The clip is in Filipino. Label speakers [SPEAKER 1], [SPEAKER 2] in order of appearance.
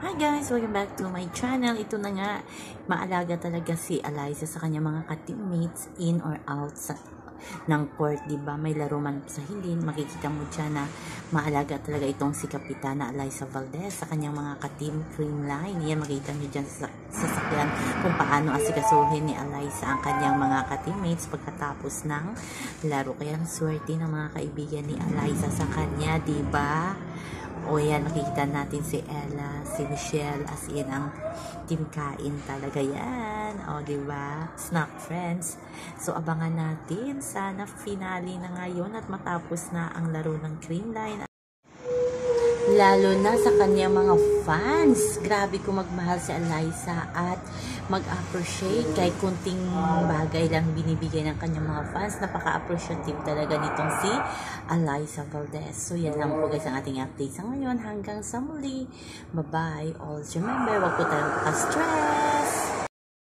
[SPEAKER 1] Hi guys! Welcome back to my channel. Ito na nga, maalaga talaga si Alyssa sa kanya mga ka-teammates in or out ng court, diba? May laro man sa hilin, makikita mo dyan na maalaga talaga itong si Kapitana Alyssa Valdez sa kanyang mga ka-team Creamline. Yan, makikita nyo dyan sa sasakyan kung paano asikasuhin ni Alyssa ang kanyang mga ka-teammates pagkatapos ng laro. Kaya ang swerte ng mga kaibigan ni Alyssa sa kanya, diba? O yan, makikita natin si Ella, si Michelle, as in ang team kain talaga yan. O, diba? Snack friends. So, abangan natin. Sana finale na ngayon at matapos na ang laro ng Creamline. Lalo na sa kanyang mga fans. Grabe kung magmahal si Alyssa at mag-appreciate kahit kunting bagay lang binibigay ng kanyang mga fans. Napaka-appreciative talaga nitong si Alyssa Valdez. So yan lang po guys ang ating update sa ngayon. Hanggang sa muli. Bye-bye. Always remember, wag po tayong stress.